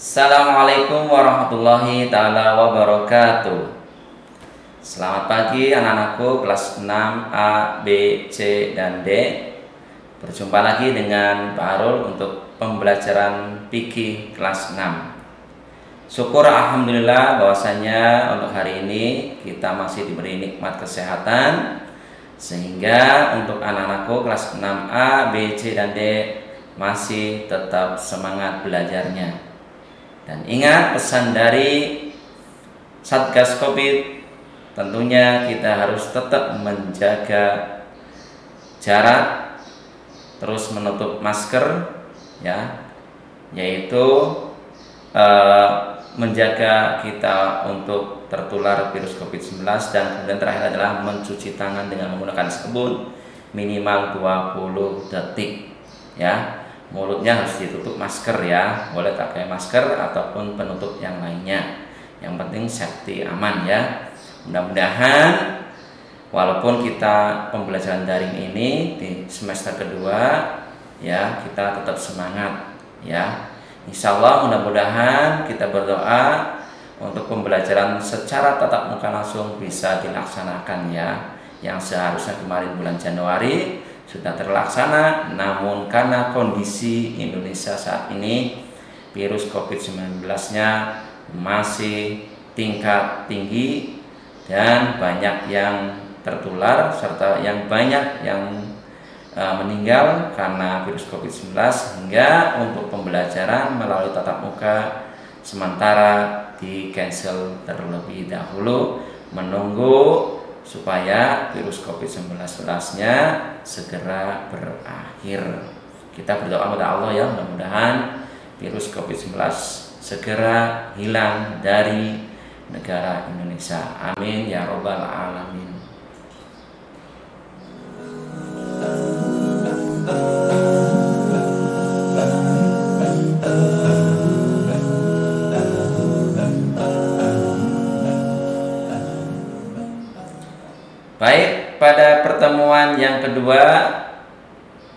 Assalamualaikum warahmatullahi ta'ala wabarakatuh. Selamat pagi anak-anakku kelas 6 A, B, C, dan D. Berjumpa lagi dengan Pak Arul untuk pembelajaran fikih kelas 6. Syukur alhamdulillah bahwasanya untuk hari ini kita masih diberi nikmat kesehatan, sehingga untuk anak-anakku kelas 6 A, B, C, dan D masih tetap semangat belajarnya. Dan ingat pesan dari Satgas Covid, tentunya kita harus tetap menjaga jarak, terus menutup masker, ya, yaitu menjaga kita untuk tertular virus COVID-19, dan kemudian terakhir adalah mencuci tangan dengan menggunakan sabun minimal 20 detik, ya. Mulutnya harus ditutup masker, ya, boleh pakai masker ataupun penutup yang lainnya. Yang penting safety, aman, ya. Mudah-mudahan walaupun kita pembelajaran daring ini di semester kedua, ya, kita tetap semangat, ya. Insya Allah mudah-mudahan kita berdoa untuk pembelajaran secara tatap muka langsung bisa dilaksanakan, ya. Yang seharusnya kemarin bulan Januari sudah terlaksana, namun karena kondisi Indonesia saat ini virus COVID-19-nya masih tingkat tinggi dan banyak yang tertular serta yang banyak yang meninggal karena virus COVID-19, hingga untuk pembelajaran melalui tatap muka sementara di cancel terlebih dahulu, menunggu supaya virus COVID-19-nya segera berakhir. Kita berdoa kepada Allah, ya, mudah-mudahan virus COVID-19 segera hilang dari negara Indonesia. Amin ya robbal alamin. Baik, pada pertemuan yang kedua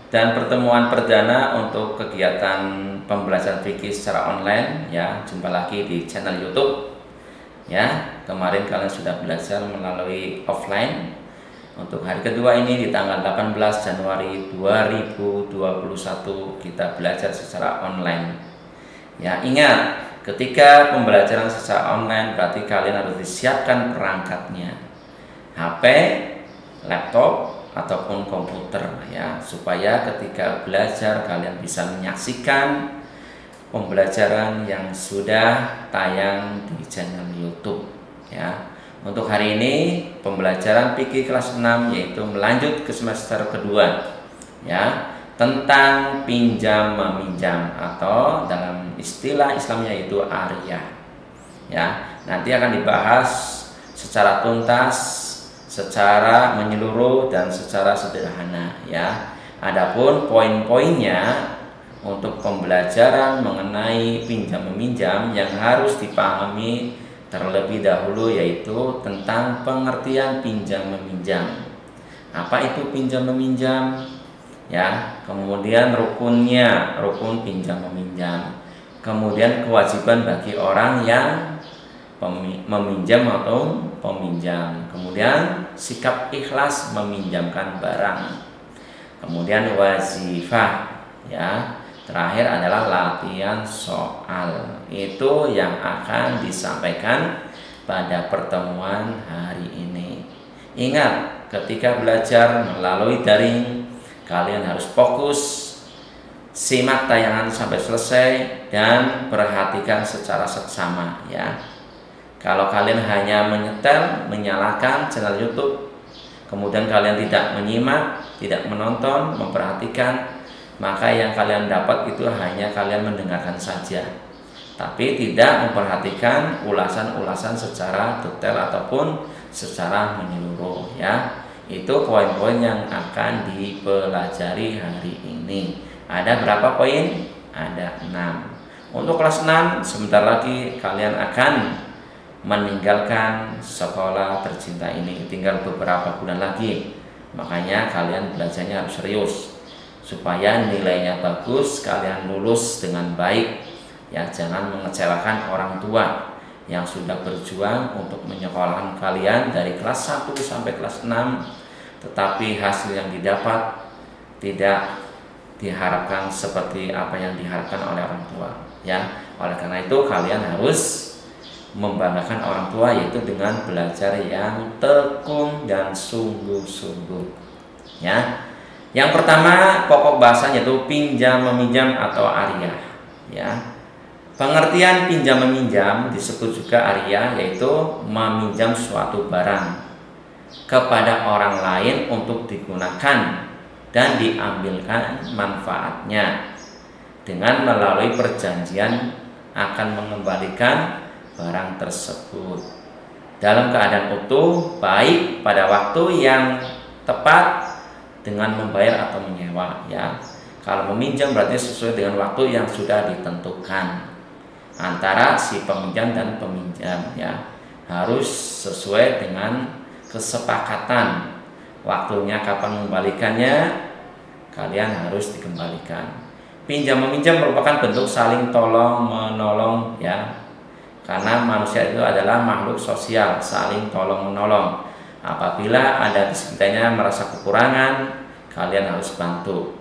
dan pertemuan perdana untuk kegiatan pembelajaran fikih secara online, ya, jumpa lagi di channel YouTube, ya. Kemarin kalian sudah belajar melalui offline. Untuk hari kedua ini di tanggal 18 Januari 2021 kita belajar secara online. Ya, ingat, ketika pembelajaran secara online berarti kalian harus disiapkan perangkatnya. HP, laptop, ataupun komputer, ya, supaya ketika belajar kalian bisa menyaksikan pembelajaran yang sudah tayang di channel YouTube, ya. Untuk hari ini pembelajaran fikih kelas 6 yaitu melanjut ke semester kedua, ya, tentang pinjam meminjam atau dalam istilah Islamnya yaitu ariyah, ya. Nanti akan dibahas secara tuntas, secara menyeluruh dan secara sederhana, ya. Adapun poin-poinnya untuk pembelajaran mengenai pinjam meminjam yang harus dipahami terlebih dahulu yaitu tentang pengertian pinjam meminjam. Apa itu pinjam meminjam? Ya, kemudian rukunnya, rukun pinjam meminjam. Kemudian kewajiban bagi orang yang meminjam atau peminjam, kemudian sikap ikhlas meminjamkan barang, kemudian wazifah, ya. Terakhir adalah latihan soal. Itu yang akan disampaikan pada pertemuan hari ini. Ingat, ketika belajar melalui daring kalian harus fokus, simak tayangan sampai selesai dan perhatikan secara seksama, ya. Kalau kalian hanya menyetel, menyalakan channel YouTube, kemudian kalian tidak menyimak, tidak menonton, memperhatikan, maka yang kalian dapat itu hanya kalian mendengarkan saja, tapi tidak memperhatikan ulasan-ulasan secara detail ataupun secara menyeluruh, ya. Itu poin-poin yang akan dipelajari hari ini. Ada berapa poin? Ada 6. Untuk kelas 6 sebentar lagi kalian akan meninggalkan sekolah tercinta ini, tinggal beberapa bulan lagi. Makanya kalian belajarnya harus serius supaya nilainya bagus, kalian lulus dengan baik, Ya, jangan mengecewakan orang tua yang sudah berjuang untuk menyekolahkan kalian dari kelas 1 sampai kelas 6, tetapi hasil yang didapat tidak diharapkan seperti apa yang diharapkan oleh orang tua. Ya, oleh karena itu kalian harus membanggakan orang tua, yaitu dengan belajar yang tekun dan sungguh-sungguh. Ya, yang pertama pokok bahasa yaitu pinjam meminjam atau ariyah. Ya, pengertian pinjam meminjam disebut juga ariyah, yaitu meminjam suatu barang kepada orang lain untuk digunakan dan diambilkan manfaatnya dengan melalui perjanjian akan mengembalikan barang tersebut dalam keadaan utuh, baik pada waktu yang tepat dengan membayar atau menyewa. Ya, kalau meminjam berarti sesuai dengan waktu yang sudah ditentukan antara si peminjam dan peminjam. Ya, harus sesuai dengan kesepakatan waktunya kapan mengembalikannya, kalian harus dikembalikan. Pinjam meminjam merupakan bentuk saling tolong menolong, ya, karena manusia itu adalah makhluk sosial, saling tolong menolong. Apabila ada di sekitarnya merasa kekurangan, kalian harus bantu.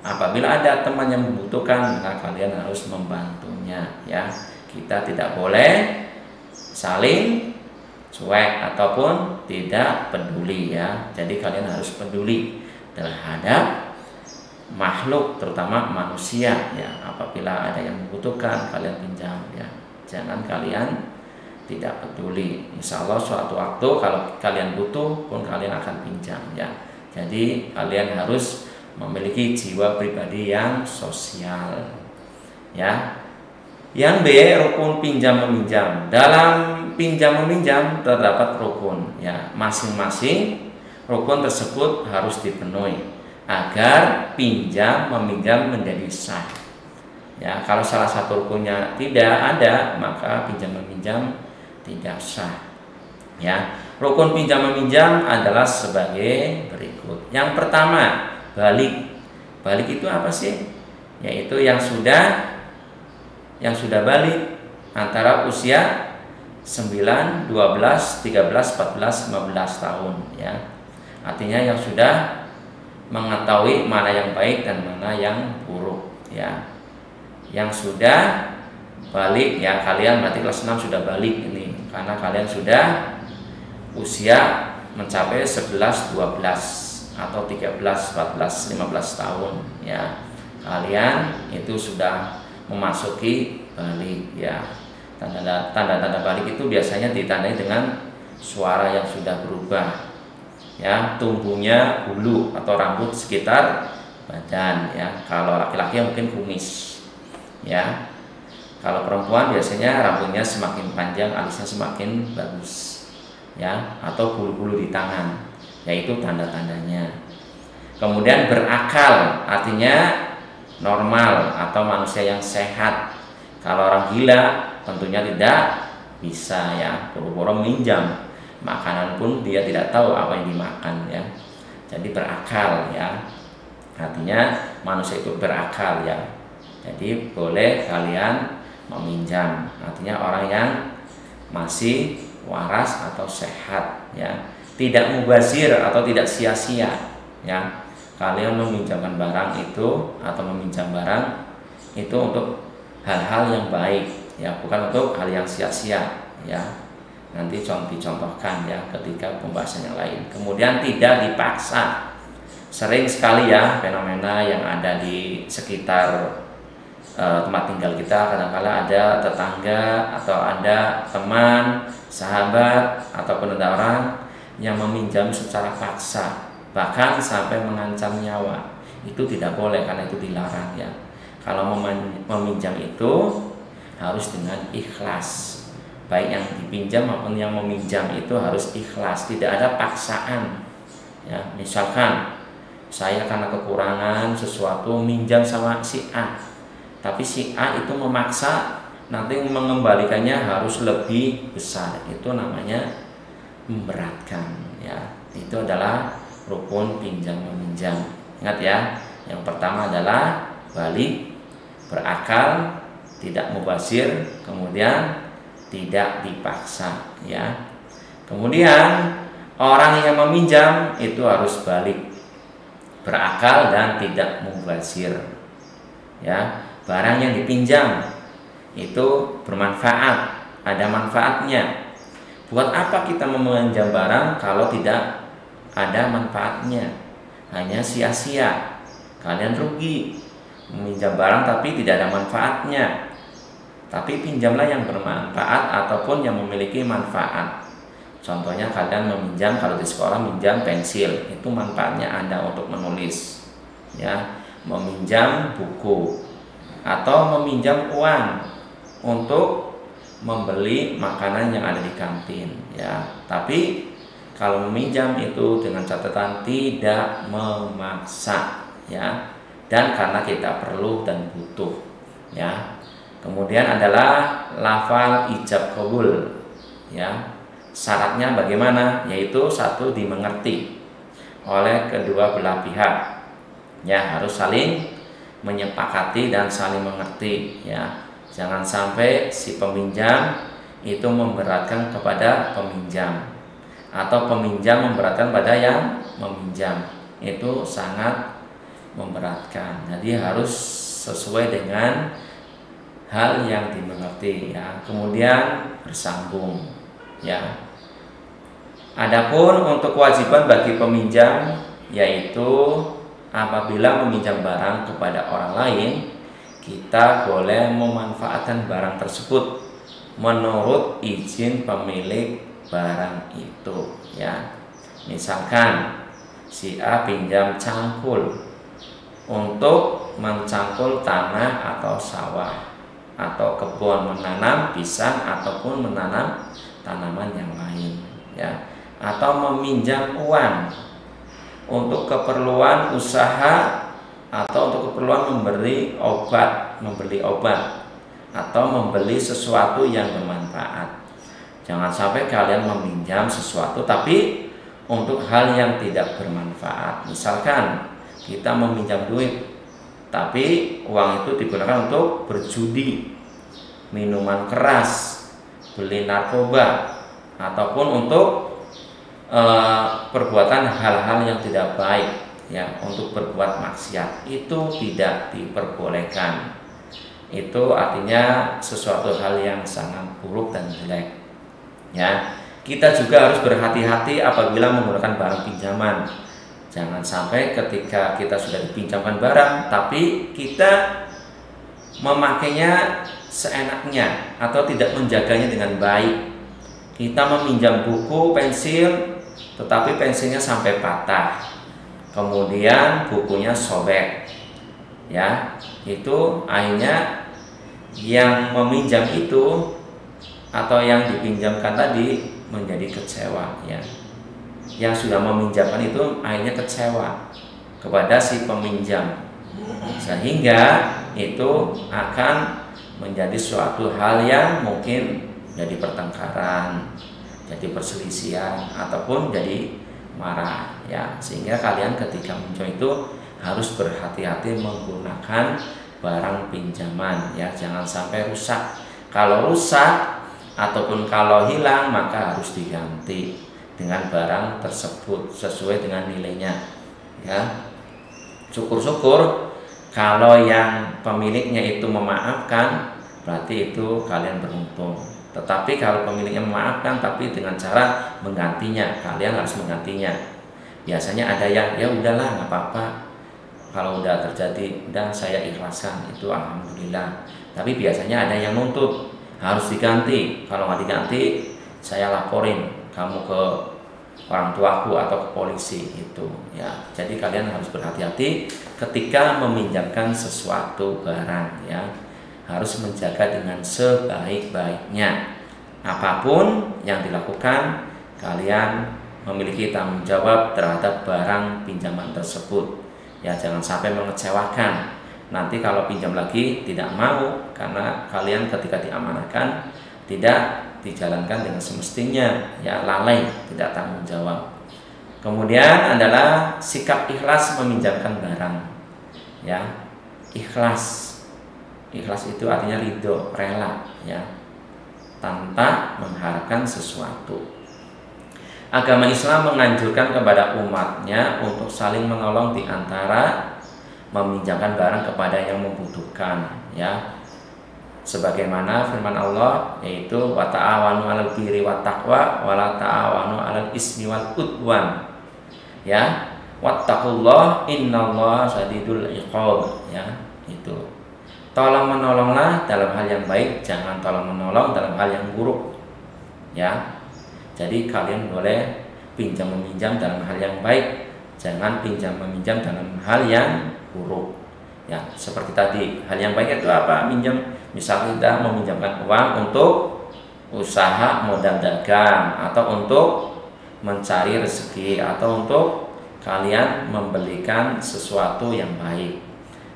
Apabila ada teman yang membutuhkan, maka kalian harus membantunya. Ya, kita tidak boleh saling cuek ataupun tidak peduli. Ya, jadi kalian harus peduli terhadap makhluk, terutama manusia. Ya, apabila ada yang membutuhkan, kalian pinjam. Ya, jangan kalian tidak peduli. Insya Allah suatu waktu kalau kalian butuh pun kalian akan pinjam. Ya, jadi kalian harus memiliki jiwa pribadi yang sosial. Ya, yang B, rukun pinjam meminjam. Dalam pinjam meminjam terdapat rukun. Ya, masing-masing rukun tersebut harus dipenuhi agar pinjam meminjam menjadi sah. Ya, kalau salah satu rukunnya tidak ada, maka pinjam meminjam tidak sah. Ya, rukun pinjam meminjam adalah sebagai berikut. Yang pertama, balik. Balik itu apa sih? Yaitu yang sudah balik antara usia 9, 12, 13, 14, 15 tahun. Ya, artinya yang sudah mengetahui mana yang baik dan mana yang buruk. Ya, yang sudah balik, ya, kalian berarti kelas 6 sudah balik ini, karena kalian sudah usia mencapai 11, 12 atau 13, 14, 15 tahun. Ya, kalian itu sudah memasuki balik. Ya, tanda-tanda balik itu biasanya ditandai dengan suara yang sudah berubah. Ya, tumbuhnya bulu atau rambut sekitar badan. Ya, kalau laki-laki mungkin kumis. Ya, kalau perempuan biasanya rambutnya semakin panjang, alisnya semakin bagus. Ya, atau bulu-bulu di tangan, yaitu tanda-tandanya. Kemudian berakal, artinya normal atau manusia yang sehat. Kalau orang gila tentunya tidak bisa, ya, boro-boro minjam, makanan pun dia tidak tahu apa yang dimakan. Ya, jadi berakal. Ya, artinya manusia itu berakal. Ya, jadi boleh kalian meminjam, artinya orang yang masih waras atau sehat. Ya, tidak mubazir atau tidak sia-sia. Ya, kalian meminjamkan barang itu atau meminjam barang itu untuk hal-hal yang baik. Ya, bukan untuk hal yang sia-sia. Ya, nanti dicontohkan, ya, ketika pembahasan yang lain. Kemudian tidak dipaksa. Sering sekali, ya, fenomena yang ada di sekitar tempat tinggal kita. Kadang-kala ada tetangga atau ada teman, sahabat ataupun ada orang yang meminjam secara paksa, bahkan sampai mengancam nyawa. Itu tidak boleh, karena itu dilarang. Ya, kalau meminjam itu harus dengan ikhlas. Baik yang dipinjam maupun yang meminjam itu harus ikhlas, tidak ada paksaan. Ya, misalkan saya karena kekurangan sesuatu minjam sama si A, tapi si A itu memaksa nanti mengembalikannya harus lebih besar, itu namanya memberatkan. Ya, itu adalah rukun pinjam meminjam. Ingat, ya, yang pertama adalah balik, berakal, tidak mubazir, kemudian tidak dipaksa, ya. Kemudian orang yang meminjam itu harus balik, berakal dan tidak mubazir, ya. Barang yang dipinjam itu bermanfaat, ada manfaatnya. Buat apa kita meminjam barang kalau tidak ada manfaatnya? Hanya sia-sia, kalian rugi meminjam barang tapi tidak ada manfaatnya. Tapi pinjamlah yang bermanfaat ataupun yang memiliki manfaat. Contohnya kalian meminjam, kalau di sekolah minjam pensil, itu manfaatnya Anda untuk menulis, ya. Meminjam buku atau meminjam uang untuk membeli makanan yang ada di kantin, ya. Tapi kalau meminjam itu dengan catatan tidak memaksa, ya, dan karena kita perlu dan butuh, ya. Kemudian adalah lafal ijab qabul, ya. Syaratnya bagaimana? Yaitu satu, dimengerti oleh kedua belah pihak, ya, harus saling menyepakati dan saling mengerti, ya. Jangan sampai si peminjam itu memberatkan kepada peminjam atau peminjam memberatkan pada yang meminjam, itu sangat memberatkan. Jadi harus sesuai dengan hal yang dimengerti, ya. Kemudian bersambung, ya. Adapun untuk kewajiban bagi peminjam, yaitu apabila meminjam barang kepada orang lain, kita boleh memanfaatkan barang tersebut menurut izin pemilik barang itu, ya. Misalkan si A pinjam cangkul untuk mencangkul tanah atau sawah atau kebun, menanam pisang ataupun menanam tanaman yang lain, ya. Atau meminjam uang untuk keperluan usaha atau untuk keperluan membeli obat atau membeli sesuatu yang bermanfaat. Jangan sampai kalian meminjam sesuatu tapi untuk hal yang tidak bermanfaat. Misalkan kita meminjam duit tapi uang itu digunakan untuk berjudi, minuman keras, beli narkoba, ataupun untuk perbuatan hal-hal yang tidak baik, ya, untuk berbuat maksiat, itu tidak diperbolehkan. Itu artinya sesuatu hal yang sangat buruk dan jelek, ya. Kita juga harus berhati-hati apabila menggunakan barang pinjaman. Jangan sampai ketika kita sudah dipinjamkan barang tapi kita memakainya seenaknya atau tidak menjaganya dengan baik. Kita meminjam buku, pensil, tetapi pensilnya sampai patah, kemudian bukunya sobek, ya. Itu akhirnya yang meminjam itu atau yang dipinjamkan tadi menjadi kecewa, ya. Yang sudah meminjamkan itu akhirnya kecewa kepada si peminjam, sehingga itu akan menjadi suatu hal yang mungkin jadi pertengkaran, jadi perselisihan, ataupun jadi marah, ya. Sehingga kalian ketika meminjam itu harus berhati-hati menggunakan barang pinjaman, ya. Jangan sampai rusak. Kalau rusak ataupun kalau hilang maka harus diganti dengan barang tersebut sesuai dengan nilainya, ya. Syukur-syukur kalau yang pemiliknya itu memaafkan, berarti itu kalian beruntung. Tetapi kalau pemiliknya memaafkan tapi dengan cara menggantinya, kalian harus menggantinya. Biasanya ada yang ya udahlah nggak apa-apa, kalau udah terjadi udah saya ikhlaskan, itu alhamdulillah. Tapi biasanya ada yang nuntut harus diganti, kalau nggak diganti saya laporin kamu ke orang tuaku atau ke polisi, itu, ya. Jadi kalian harus berhati-hati ketika meminjamkan sesuatu barang, ya. Harus menjaga dengan sebaik-baiknya. Apapun yang dilakukan, kalian memiliki tanggung jawab terhadap barang pinjaman tersebut, ya. Jangan sampai mengecewakan. Nanti kalau pinjam lagi tidak mau karena kalian ketika diamanahkan tidak dijalankan dengan semestinya, ya, lalai, tidak tanggung jawab. Kemudian adalah sikap ikhlas meminjamkan barang, ya. Ikhlas Ikhlas itu artinya ridho, rela, ya, tanpa mengharapkan sesuatu. Agama Islam menganjurkan kepada umatnya untuk saling menolong di antara meminjamkan barang kepada yang membutuhkan, ya. Sebagaimana firman Allah, yaitu wa ta'awanu 'alal birri wat taqwa wa la ta'awanu 'alal ismi wal udwan. Ya, wattaqullah innallaha syadidul iqab, ya, itu. Tolong menolonglah dalam hal yang baik, jangan tolong menolong dalam hal yang buruk. Ya. Jadi kalian boleh pinjam meminjam dalam hal yang baik, jangan pinjam meminjam dalam hal yang buruk. Ya, seperti tadi, hal yang baik itu apa? Minjam, misal kita meminjamkan uang untuk usaha modal dagang, atau untuk mencari rezeki, atau untuk kalian membelikan sesuatu yang baik.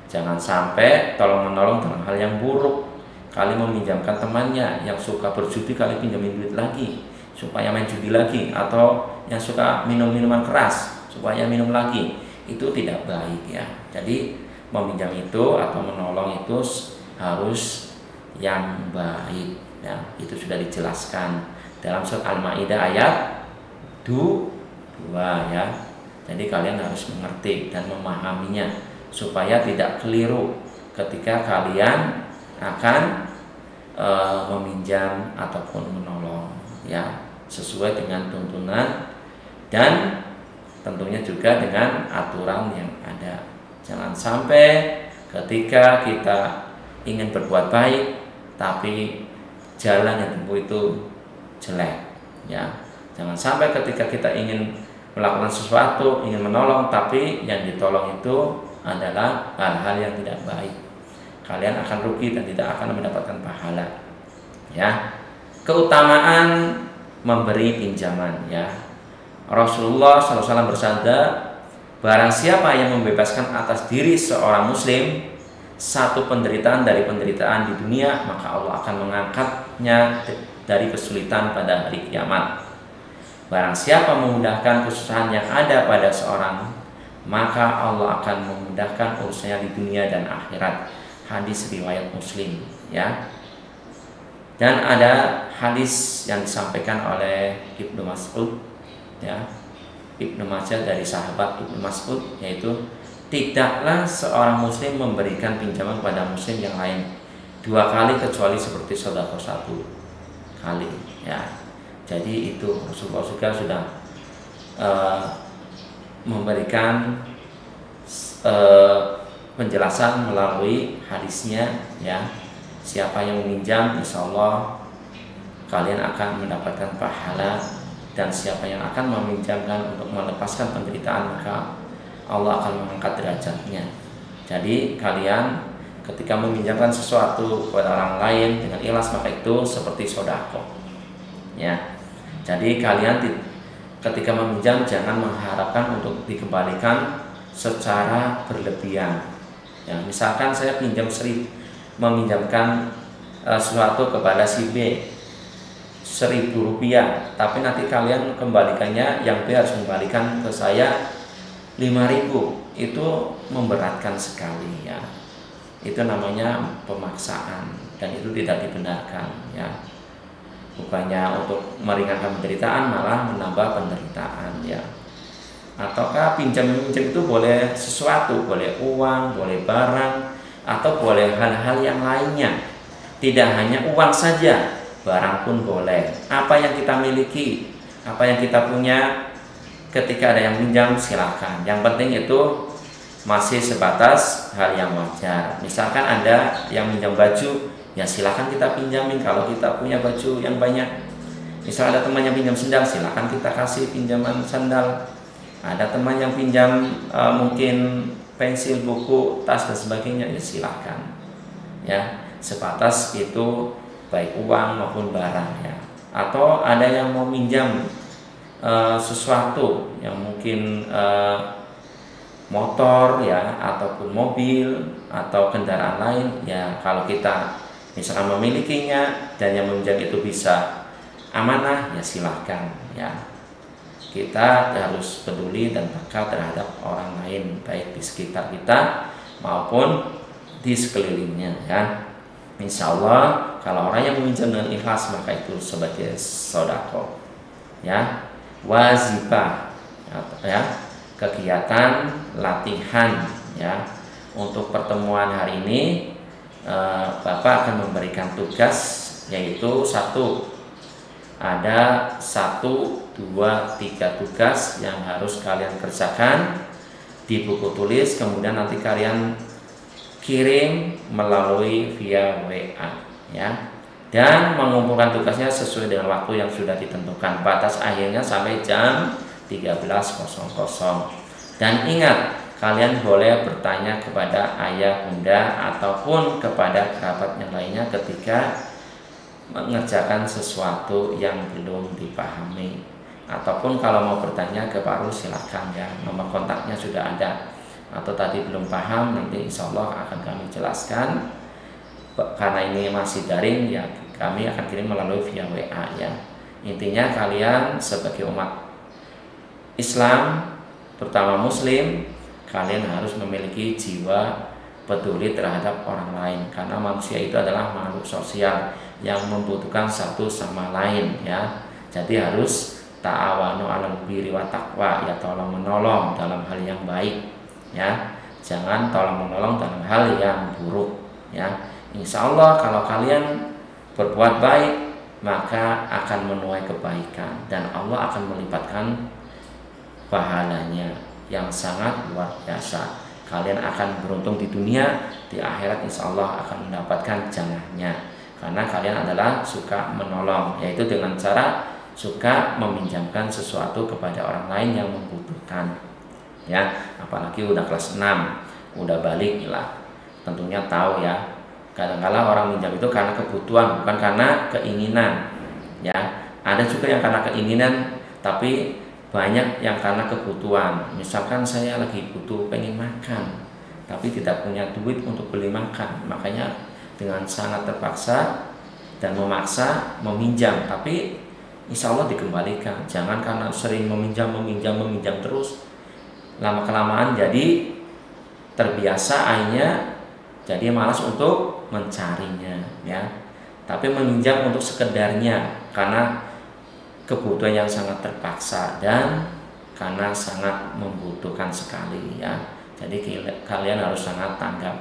Jangan sampai tolong menolong dalam hal yang buruk. Kalian meminjamkan temannya yang suka berjudi, kalian pinjamin duit lagi supaya main judi lagi, atau yang suka minum minuman keras supaya minum lagi, itu tidak baik, ya. Jadi meminjam itu atau menolong itu harus yang baik, ya. Itu sudah dijelaskan dalam surat Al-Maidah ayat 2, ya. Jadi kalian harus mengerti dan memahaminya supaya tidak keliru ketika kalian akan meminjam ataupun menolong, ya, sesuai dengan tuntunan dan tentunya juga dengan aturan yang ada. Jangan sampai ketika kita ingin berbuat baik tapi jalan yang ditempuh itu jelek, ya. Jangan sampai ketika kita ingin melakukan sesuatu, ingin menolong, tapi yang ditolong itu adalah hal-hal yang tidak baik. Kalian akan rugi dan tidak akan mendapatkan pahala, ya. Keutamaan memberi pinjaman, ya. Rasulullah SAW bersabda, barang siapa yang membebaskan atas diri seorang muslim satu penderitaan dari penderitaan di dunia, maka Allah akan mengangkatnya dari kesulitan pada hari kiamat. Barang siapa memudahkan kesusahan yang ada pada seorang, maka Allah akan memudahkan urusannya di dunia dan akhirat. Hadis riwayat Muslim, ya. Dan ada hadis yang disampaikan oleh Ibnu Mas'ud, ya, Ibnu Majah dari sahabat Ibnu Mas'ud, yaitu tidaklah seorang muslim memberikan pinjaman kepada muslim yang lain 2 kali kecuali seperti sedekah 1 kali, ya. Jadi itu Rasulullah juga sudah memberikan penjelasan melalui hadisnya, ya. Siapa yang meminjam, insya Allah kalian akan mendapatkan pahala, dan siapa yang akan meminjamkan untuk melepaskan penderitaan, maka Allah akan mengangkat derajatnya. Jadi kalian ketika meminjamkan sesuatu kepada orang lain dengan ikhlas, maka itu seperti sedekah, ya. Jadi kalian ketika meminjam jangan mengharapkan untuk dikembalikan secara berlebihan, ya. Misalkan saya meminjamkan sesuatu kepada si B Rp1.000, tapi nanti kalian kembalikannya, yang B harus kembalikan ke saya 5.000, itu memberatkan sekali, ya. Itu namanya pemaksaan dan itu tidak dibenarkan, ya. Bukannya untuk meringankan penderitaan, malah menambah penderitaan, ya. Ataukah pinjam-pinjam itu boleh sesuatu, boleh uang, boleh barang, atau boleh hal-hal yang lainnya. Tidak hanya uang saja, barang pun boleh. Apa yang kita miliki, apa yang kita punya, ketika ada yang pinjam silakan. Yang penting itu masih sebatas hal yang wajar. Misalkan ada yang pinjam baju, ya silakan kita pinjamin kalau kita punya baju yang banyak. Misal ada teman yang pinjam sendal, silakan kita kasih pinjaman sandal. Ada teman yang pinjam mungkin pensil, buku, tas dan sebagainya, ya silakan, ya, sebatas itu baik uang maupun barang, ya. Atau ada yang mau minjam sesuatu yang mungkin motor, ya, ataupun mobil atau kendaraan lain, ya, kalau kita misalkan memilikinya dan yang meminjam itu bisa amanah, ya silakan, ya. Kita harus peduli dan peka terhadap orang lain, baik di sekitar kita maupun di sekelilingnya ya. Insya Allah kalau orang yang meminjam dengan ikhlas maka itu sebagai sodako ya. Wazifah ya, kegiatan latihan ya. Untuk pertemuan hari ini Bapak akan memberikan tugas, yaitu ada 1, 2, 3 tugas yang harus kalian kerjakan di buku tulis, kemudian nanti kalian kirim melalui via WA ya, dan mengumpulkan tugasnya sesuai dengan waktu yang sudah ditentukan. Batas akhirnya sampai jam 13.00. Dan ingat, kalian boleh bertanya kepada ayah, bunda, ataupun kepada kerabat yang lainnya ketika mengerjakan sesuatu yang belum dipahami. Ataupun kalau mau bertanya ke Pak Rus silakan ya, nomor kontaknya sudah ada. Atau tadi belum paham, nanti insya Allah akan kami jelaskan. Karena ini masih daring ya, kami akan kirim melalui via WA ya. Intinya kalian sebagai umat Islam, terutama Muslim, kalian harus memiliki jiwa peduli terhadap orang lain, karena manusia itu adalah makhluk sosial yang membutuhkan satu sama lain ya. Jadi harus ta'awanu 'alal birri wa taqwa, ya tolong menolong dalam hal yang baik ya. Jangan tolong menolong dalam hal yang buruk ya. Insya Allah kalau kalian berbuat baik maka akan menuai kebaikan dan Allah akan melipatkan pahalanya yang sangat luar biasa. Kalian akan beruntung di dunia, di akhirat insya Allah akan mendapatkan jannahnya, karena kalian adalah suka menolong, yaitu dengan cara suka meminjamkan sesuatu kepada orang lain yang membutuhkan ya. Apalagi udah kelas 6, udah balik lah, tentunya tahu ya, kadang-kadang orang minjam itu karena kebutuhan, bukan karena keinginan ya. Ada juga yang karena keinginan, tapi banyak yang karena kebutuhan. Misalkan saya lagi butuh, pengen makan tapi tidak punya duit untuk beli makan, makanya dengan sangat terpaksa dan memaksa meminjam, tapi insya Allah dikembalikan. Jangan karena sering meminjam terus, lama kelamaan jadi terbiasa, akhirnya jadi malas untuk mencarinya ya. Tapi meminjam untuk sekedarnya karena kebutuhan yang sangat terpaksa dan karena sangat membutuhkan sekali ya. Jadi kalian harus sangat tanggap.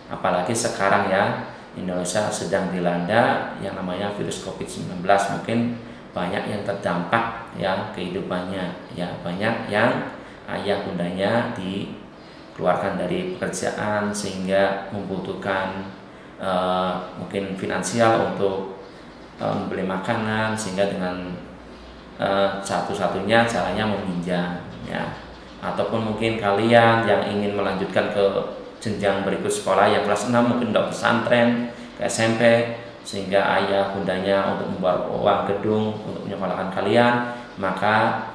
Apalagi sekarang ya, Indonesia sedang dilanda yang namanya virus COVID-19. Mungkin banyak yang terdampak ya kehidupannya ya. Banyak yang ayah bundanya dikeluarkan dari pekerjaan sehingga membutuhkan mungkin finansial untuk membeli makanan, sehingga dengan satu-satunya caranya meminjam ya. Ataupun mungkin kalian yang ingin melanjutkan ke jenjang berikut sekolah yang kelas 6, mungkin udah pesantren ke SMP, sehingga ayah bundanya untuk membuat uang gedung untuk menyekolahkan kalian, maka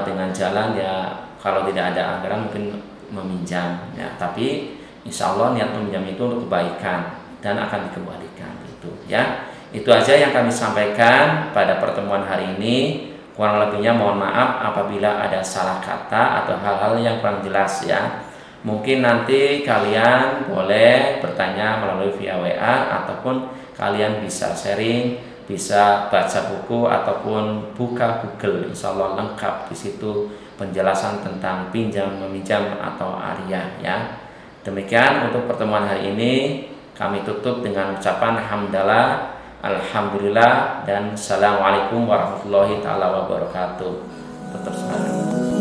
dengan jalan ya, kalau tidak ada anggaran mungkin meminjam ya. Tapi insya Allah niat meminjam itu untuk kebaikan dan akan dikembalikan itu ya. Itu aja yang kami sampaikan pada pertemuan hari ini. Kurang lebihnya mohon maaf apabila ada salah kata atau hal-hal yang kurang jelas ya. Mungkin nanti kalian boleh bertanya melalui via WA, ataupun kalian bisa sharing, bisa baca buku ataupun buka Google. Insya Allah lengkap di situ penjelasan tentang pinjam meminjam atau ariah ya. Demikian untuk pertemuan hari ini, kami tutup dengan ucapan hamdalah, alhamdulillah, dan assalamualaikum warahmatullahi taala wabarakatuh. Tetap semangat.